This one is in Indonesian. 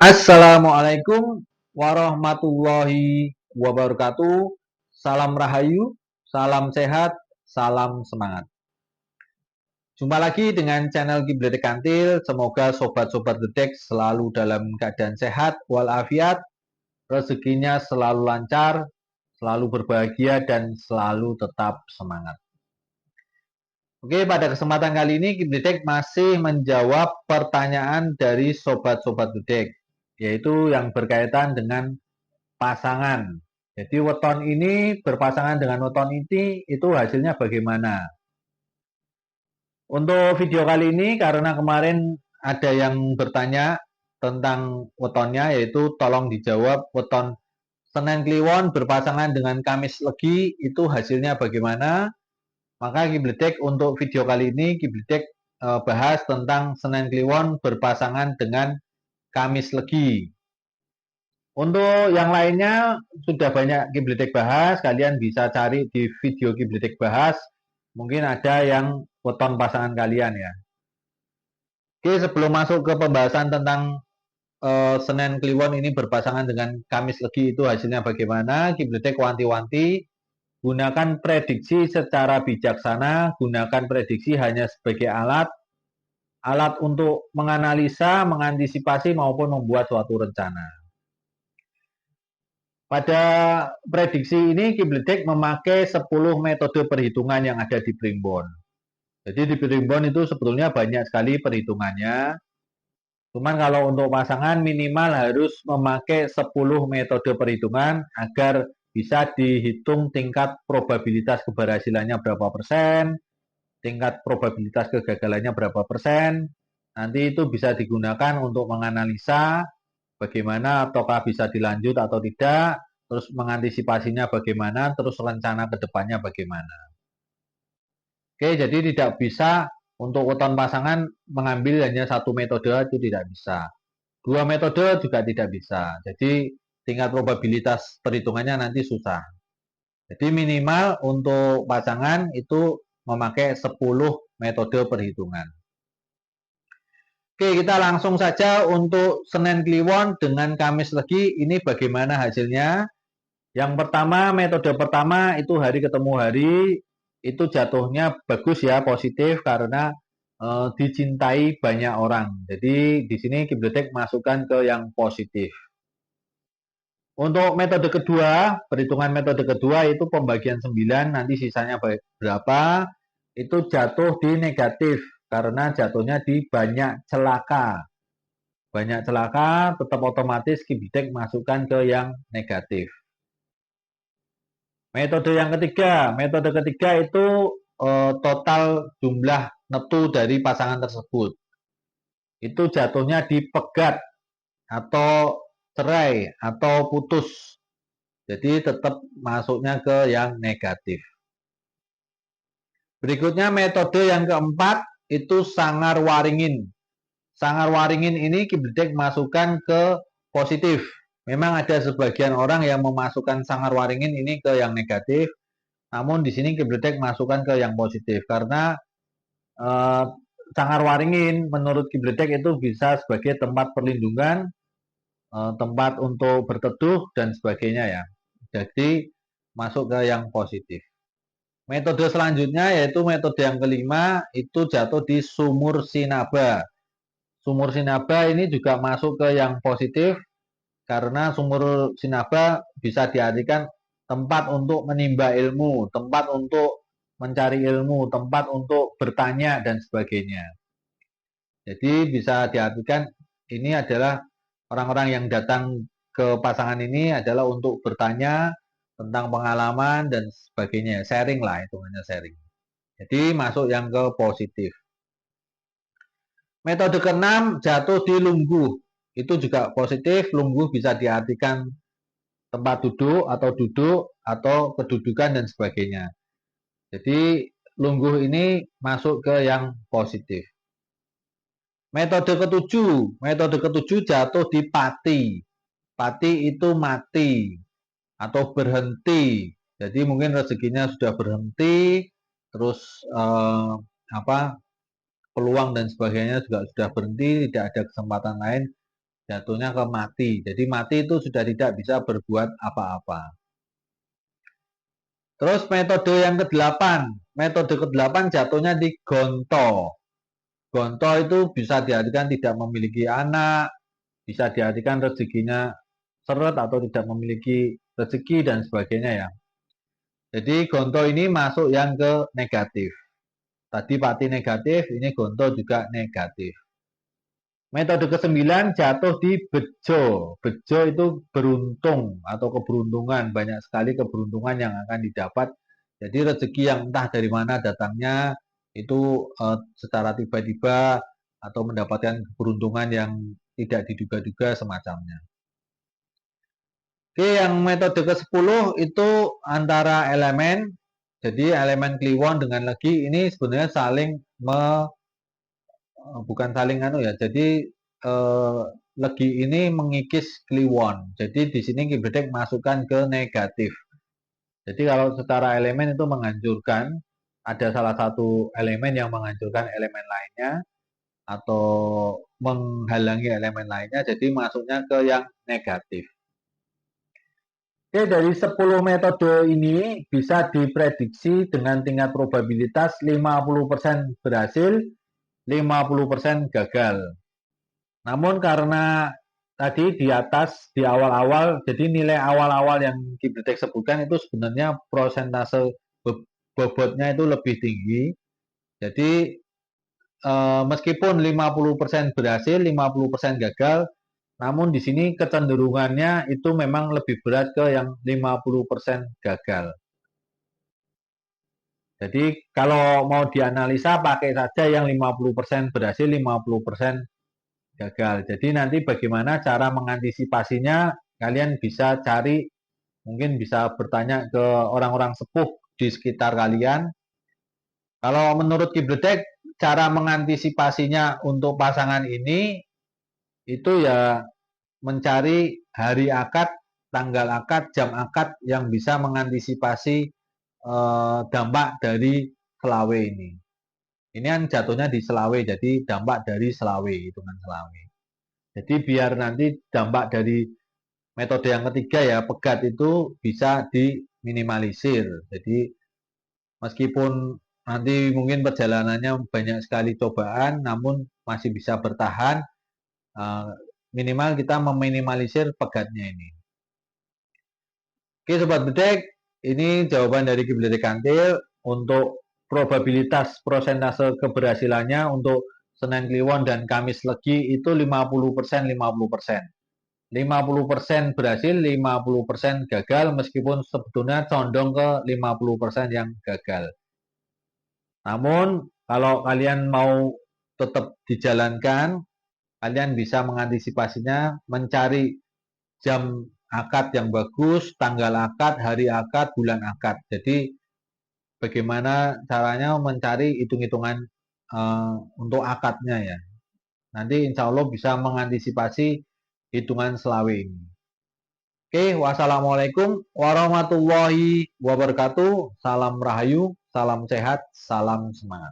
Assalamualaikum warahmatullahi wabarakatuh. Salam rahayu, salam sehat, salam semangat. Jumpa lagi dengan channel Kibletek Kantil. Semoga sobat-sobat Gledek selalu dalam keadaan sehat walafiat, rezekinya selalu lancar, selalu berbahagia dan selalu tetap semangat. Oke, pada kesempatan kali ini Kibletek masih menjawab pertanyaan dari sobat-sobat Gledek, yaitu yang berkaitan dengan pasangan. Jadi weton ini berpasangan dengan weton ini itu hasilnya bagaimana? Untuk video kali ini karena kemarin ada yang bertanya tentang wetonnya, yaitu tolong dijawab weton Senen Kliwon berpasangan dengan Kamis Legi itu hasilnya bagaimana? Maka Kibletek untuk video kali ini Kibletek bahas tentang Senen Kliwon berpasangan dengan Kamis Legi. Untuk yang lainnya sudah banyak Kibletek bahas, kalian bisa cari di video Kibletek bahas. Mungkin ada yang weton pasangan kalian ya. Oke, sebelum masuk ke pembahasan tentang Senen Kliwon ini berpasangan dengan Kamis Legi itu hasilnya bagaimana, Kibletek wanti-wanti, gunakan prediksi secara bijaksana, gunakan prediksi hanya sebagai alat untuk menganalisa, mengantisipasi maupun membuat suatu rencana. Pada prediksi ini Kibletek memakai 10 metode perhitungan yang ada di Primbon. Jadi di Primbon itu sebetulnya banyak sekali perhitungannya. Cuman kalau untuk pasangan minimal harus memakai 10 metode perhitungan agar bisa dihitung tingkat probabilitas keberhasilannya berapa persen, tingkat probabilitas kegagalannya berapa persen. Nanti itu bisa digunakan untuk menganalisa bagaimana ataukah bisa dilanjut atau tidak, terus mengantisipasinya bagaimana, terus rencana ke depannya bagaimana. Oke, jadi tidak bisa untuk weton pasangan mengambil hanya satu metode itu tidak bisa. Dua metode juga tidak bisa. Jadi tingkat probabilitas perhitungannya nanti susah. Jadi minimal untuk pasangan itu memakai 10 metode perhitungan. Oke, kita langsung saja untuk Senen Kliwon dengan Kamis Legi ini bagaimana hasilnya. Yang pertama, metode pertama itu hari ketemu hari, itu jatuhnya bagus ya, positif karena dicintai banyak orang. Jadi di sini Kibletek masukkan ke yang positif. Untuk metode kedua, perhitungan metode kedua itu pembagian 9, nanti sisanya berapa, itu jatuh di negatif karena jatuhnya di banyak celaka. Banyak celaka tetap otomatis Kibletek masukkan ke yang negatif. Metode ketiga itu total jumlah netu dari pasangan tersebut. Itu jatuhnya di pegat atau cerai atau putus. Jadi tetap masuknya ke yang negatif. Berikutnya metode yang keempat itu sangar waringin. Sangar waringin ini Kibletek masukkan ke positif. Memang ada sebagian orang yang memasukkan sangar waringin ini ke yang negatif. Namun di sini Kibletek masukkan ke yang positif karena eh, sangar waringin menurut Kibletek itu bisa sebagai tempat perlindungan, tempat untuk berteduh dan sebagainya ya. Jadi masuk ke yang positif. Metode selanjutnya yaitu metode yang kelima itu jatuh di sumur sinaba. Sumur sinaba ini juga masuk ke yang positif karena sumur sinaba bisa diartikan tempat untuk menimba ilmu, tempat untuk mencari ilmu, tempat untuk bertanya dan sebagainya. Jadi bisa diartikan ini adalah orang-orang yang datang ke pasangan ini adalah untuk bertanya tentang pengalaman dan sebagainya, sharing lah, itu hanya sharing. Jadi masuk yang ke positif. Metode keenam jatuh di lungguh. Itu juga positif, lungguh bisa diartikan tempat duduk atau kedudukan dan sebagainya. Jadi lungguh ini masuk ke yang positif. Metode ketujuh jatuh di pati. Pati itu mati atau berhenti. Jadi mungkin rezekinya sudah berhenti, terus peluang dan sebagainya juga sudah berhenti, tidak ada kesempatan lain. jatuhnya ke mati. Jadi mati itu sudah tidak bisa berbuat apa-apa. Terus metode yang ke-8. Metode ke-8 jatuhnya di gonto. Gonto itu bisa diartikan tidak memiliki anak, bisa diartikan rezekinya seret atau tidak memiliki rezeki dan sebagainya ya. Jadi gonto ini masuk yang ke negatif. Tadi pati negatif, ini gonto juga negatif. Metode ke-9 jatuh di bejo. Bejo itu beruntung atau keberuntungan. Banyak sekali keberuntungan yang akan didapat. Jadi rezeki yang entah dari mana datangnya itu secara tiba-tiba atau mendapatkan keberuntungan yang tidak diduga-duga semacamnya. Oke, yang metode ke-10 itu antara elemen. Jadi elemen kliwon dengan legi ini sebenarnya saling bukan saling ya. Jadi legi ini mengikis kliwon. Jadi di sini Kibledek masukkan ke negatif. Jadi kalau secara elemen itu menghancurkan, ada salah satu elemen yang menghancurkan elemen lainnya atau menghalangi elemen lainnya, jadi masuknya ke yang negatif. Oke, dari 10 metode ini bisa diprediksi dengan tingkat probabilitas 50% berhasil, 50% gagal. Namun karena tadi di atas, di awal-awal, jadi nilai awal-awal yang Kibledek sebutkan itu sebenarnya prosentase bobotnya itu lebih tinggi. Jadi meskipun 50% berhasil, 50% gagal, namun di sini kecenderungannya itu memang lebih berat ke yang 50% gagal. Jadi kalau mau dianalisa pakai saja yang 50% berhasil, 50% gagal. Jadi nanti bagaimana cara mengantisipasinya, kalian bisa cari, mungkin bisa bertanya ke orang-orang sepuh di sekitar kalian. Kalau menurut Kibledek, cara mengantisipasinya untuk pasangan ini itu ya mencari hari akad, tanggal akad, jam akad yang bisa mengantisipasi dampak dari selawe ini. Ini kan jatuhnya di selawe, jadi dampak dari selawe, hitungan selawe. Jadi biar nanti dampak dari metode yang ketiga ya, pegat itu bisa diminimalisir. Jadi meskipun nanti mungkin perjalanannya banyak sekali cobaan, namun masih bisa bertahan, minimal kita meminimalisir pegatnya ini. Oke Sobat Bedek, ini jawaban dari Kibledek Kantil untuk probabilitas prosentase keberhasilannya untuk Senin Kliwon dan Kamis Legi itu 50%, 50%. 50% berhasil, 50% gagal, meskipun sebetulnya condong ke 50% yang gagal. Namun, kalau kalian mau tetap dijalankan, kalian bisa mengantisipasinya, mencari jam akad yang bagus, tanggal akad, hari akad, bulan akad. Jadi, bagaimana caranya mencari hitung-hitungan untuk akadnya ya. Nanti insya Allah bisa mengantisipasi hitungan selawe ini. Oke, wassalamualaikum warahmatullahi wabarakatuh. Salam rahayu, salam sehat, salam semangat.